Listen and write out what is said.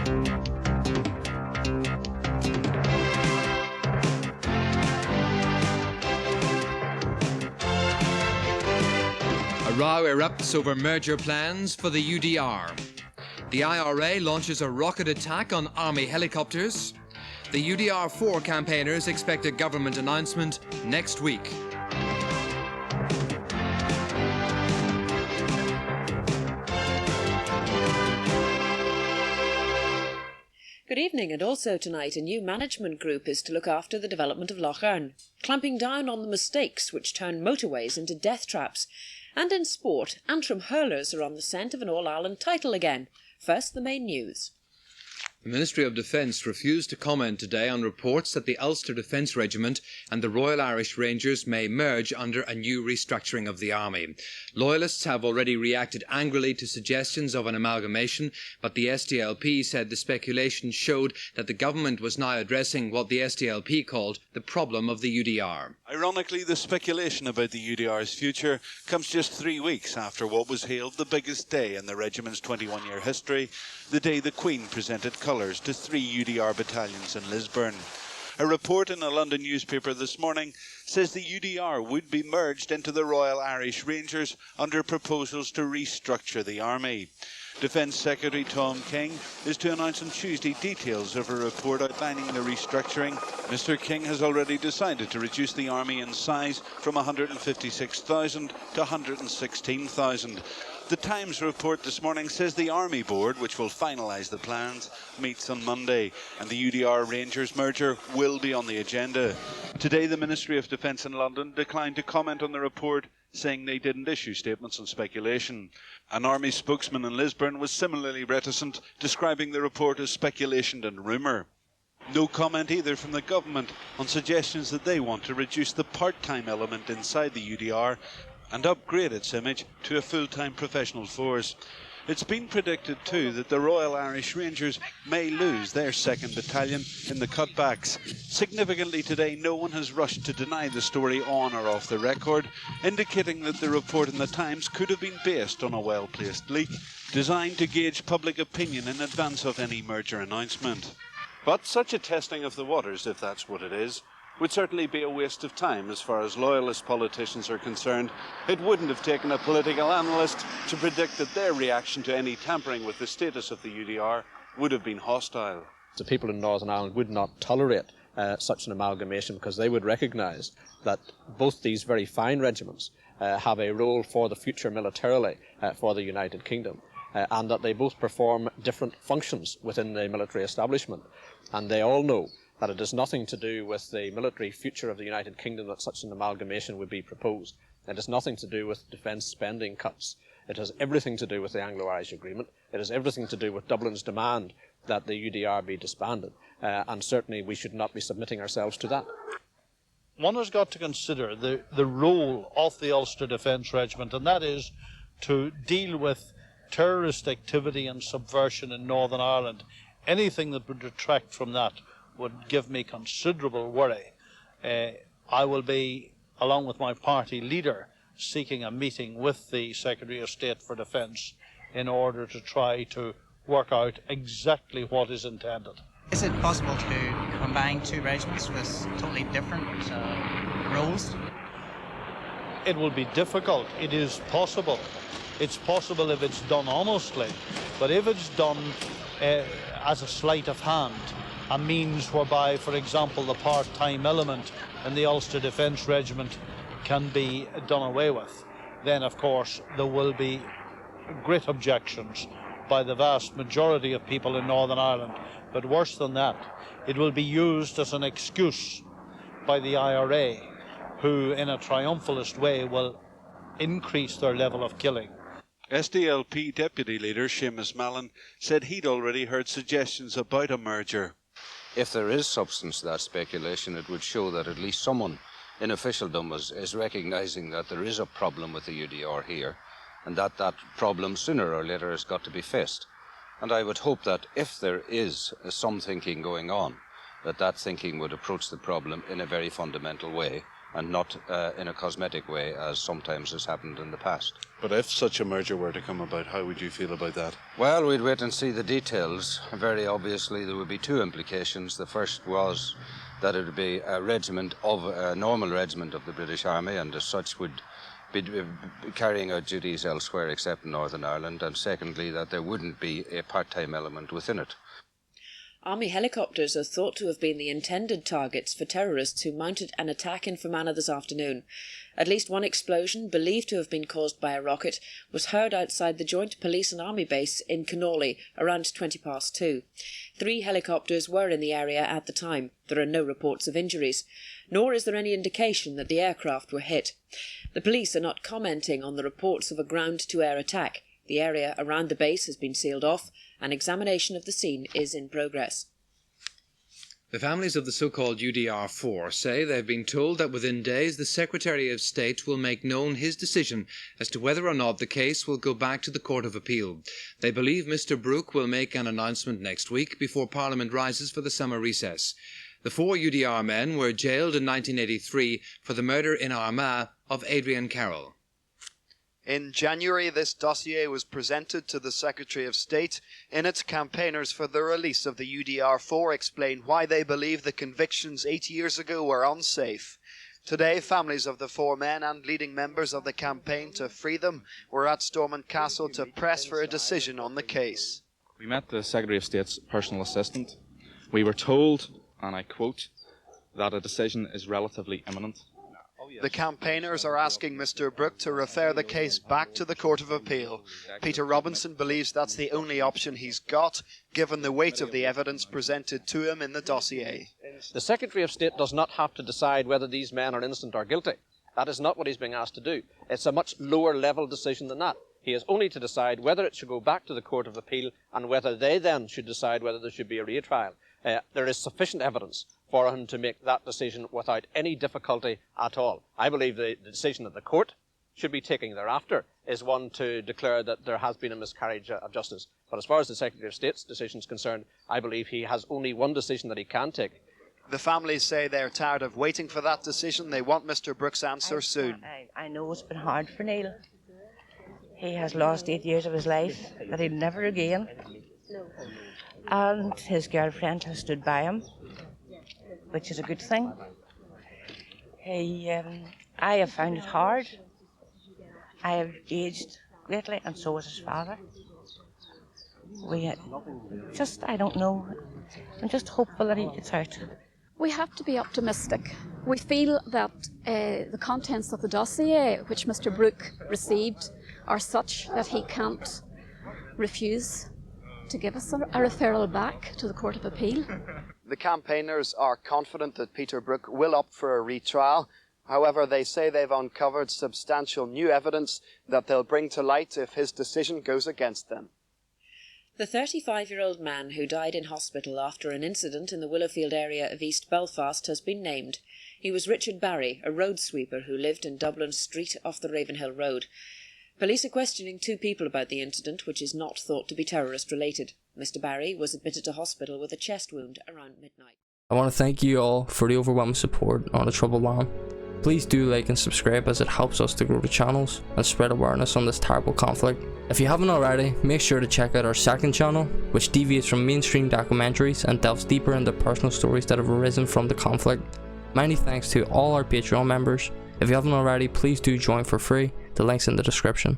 A row erupts over merger plans for the UDR. The IRA launches a rocket attack on army helicopters. The UDR4 campaigners expect a government announcement next week. Good evening, and also tonight a new management group is to look after the development of Lough Erne, clamping down on the mistakes which turn motorways into death traps. And in sport, Antrim hurlers are on the scent of an All-Ireland title again. First, the main news. The Ministry of Defence refused to comment today on reports that the Ulster Defence Regiment and the Royal Irish Rangers may merge under a new restructuring of the army. Loyalists have already reacted angrily to suggestions of an amalgamation, but the SDLP said the speculation showed that the government was now addressing what the SDLP called the problem of the UDR. Ironically, the speculation about the UDR's future comes just 3 weeks after what was hailed the biggest day in the regiment's 21-year history, the day the Queen presented colours to 3 UDR battalions in Lisburn. A report in a London newspaper this morning says the UDR would be merged into the Royal Irish Rangers under proposals to restructure the army. Defence Secretary Tom King is to announce on Tuesday details of a report outlining the restructuring. Mr King has already decided to reduce the army in size from 156,000 to 116,000. The Times report this morning says the Army Board, which will finalise the plans, meets on Monday, and the UDR Rangers merger will be on the agenda. Today, the Ministry of Defence in London declined to comment on the report, saying they didn't issue statements on speculation. An Army spokesman in Lisburn was similarly reticent, describing the report as speculation and rumour. No comment either from the government on suggestions that they want to reduce the part-time element inside the UDR and upgrade its image to a full-time professional force. It's been predicted too that the Royal Irish Rangers may lose their 2nd Battalion in the cutbacks. Significantly today, no one has rushed to deny the story on or off the record, indicating that the report in the Times could have been based on a well-placed leak, designed to gauge public opinion in advance of any merger announcement. But such a testing of the waters, if that's what it is, would certainly be a waste of time as far as loyalist politicians are concerned. It wouldn't have taken a political analyst to predict that their reaction to any tampering with the status of the UDR would have been hostile. The people in Northern Ireland would not tolerate such an amalgamation, because they would recognise that both these very fine regiments have a role for the future militarily for the United Kingdom, and that they both perform different functions within the military establishment. And they all know that it has nothing to do with the military future of the United Kingdom that such an amalgamation would be proposed. It has nothing to do with defence spending cuts. It has everything to do with the Anglo-Irish Agreement. It has everything to do with Dublin's demand that the UDR be disbanded. And certainly we should not be submitting ourselves to that. One has got to consider the role of the Ulster Defence Regiment, and that is to deal with terrorist activity and subversion in Northern Ireland. Anything that would detract from that would give me considerable worry. I will be, along with my party leader, seeking a meeting with the Secretary of State for Defence in order to try to work out exactly what is intended. Is it possible to combine 2 regiments with totally different roles? It will be difficult. It is possible. It's possible if it's done honestly, but if it's done as a sleight of hand, a means whereby, for example, the part-time element in the Ulster Defence Regiment can be done away with, then of course there will be great objections by the vast majority of people in Northern Ireland. But worse than that, it will be used as an excuse by the IRA, who in a triumphalist way will increase their level of killing. SDLP Deputy Leader Seamus Mallon said he'd already heard suggestions about a merger. If there is substance to that speculation, it would show that at least someone in officialdom is recognising that there is a problem with the UDR here, and that problem sooner or later has got to be faced. And I would hope that if there is some thinking going on, that thinking would approach the problem in a very fundamental way, and not in a cosmetic way as sometimes has happened in the past. But if such a merger were to come about, how would you feel about that? Well, we'd wait and see the details. Very obviously there would be two implications. The first was that it would be a regiment of a normal regiment of the British Army, and as such would be carrying out duties elsewhere except in Northern Ireland, and secondly that there wouldn't be a part-time element within it. Army helicopters are thought to have been the intended targets for terrorists who mounted an attack in Fermanagh this afternoon. At least one explosion, believed to have been caused by a rocket, was heard outside the joint police and army base in Connolly around 2:20. 3 helicopters were in the area at the time. There are no reports of injuries, nor is there any indication that the aircraft were hit. The police are not commenting on the reports of a ground-to-air attack. The area around the base has been sealed off. An examination of the scene is in progress. The families of the so-called UDR4 say they've been told that within days the Secretary of State will make known his decision as to whether or not the case will go back to the Court of Appeal. They believe Mr Brooke will make an announcement next week before Parliament rises for the summer recess. The 4 UDR men were jailed in 1983 for the murder in Armagh of Adrian Carroll. In January, this dossier was presented to the Secretary of State. In it, campaigners for the release of the UDR4 explain why they believe the convictions 8 years ago were unsafe. Today, families of the 4 men and leading members of the campaign to free them were at Stormont Castle to press for a decision on the case. We met the Secretary of State's personal assistant. We were told, and I quote, that a decision is relatively imminent. The campaigners are asking Mr Brooke to refer the case back to the Court of Appeal. Peter Robinson believes that's the only option he's got, given the weight of the evidence presented to him in the dossier. The Secretary of State does not have to decide whether these men are innocent or guilty. That is not what he's being asked to do. It's a much lower level decision than that. He is only to decide whether it should go back to the Court of Appeal and whether they then should decide whether there should be a retrial. There is sufficient evidence for him to make that decision without any difficulty at all. I believe the decision that the court should be taking thereafter is one to declare that there has been a miscarriage of justice. But as far as the Secretary of State's decision is concerned, I believe he has only one decision that he can take. The families say they're tired of waiting for that decision. They want Mr Brooke's answer soon. I know it's been hard for Neil. He has lost 8 years of his life that he'll never regain. And his girlfriend has stood by him, which is a good thing. I have found it hard. I have aged greatly, and so has his father. I don't know. I'm just hopeful that he gets out. We have to be optimistic. We feel that the contents of the dossier which Mr Brooke received are such that he can't refuse to give us a referral back to the Court of Appeal. The campaigners are confident that Peter Brooke will opt for a retrial. However, they say they've uncovered substantial new evidence that they'll bring to light if his decision goes against them. The 35-year-old man who died in hospital after an incident in the Willowfield area of East Belfast has been named. He was Richard Barry, a road sweeper who lived in Dublin Street off the Ravenhill Road. Police are questioning 2 people about the incident, which is not thought to be terrorist-related. Mr Barry was admitted to hospital with a chest wound around midnight. I want to thank you all for the overwhelming support on the Troubled Lamb. Please do like and subscribe, as it helps us to grow the channels and spread awareness on this terrible conflict. If you haven't already, make sure to check out our second channel, which deviates from mainstream documentaries and delves deeper into personal stories that have arisen from the conflict. Many thanks to all our Patreon members. If you haven't already, please do join for free. The link's in the description.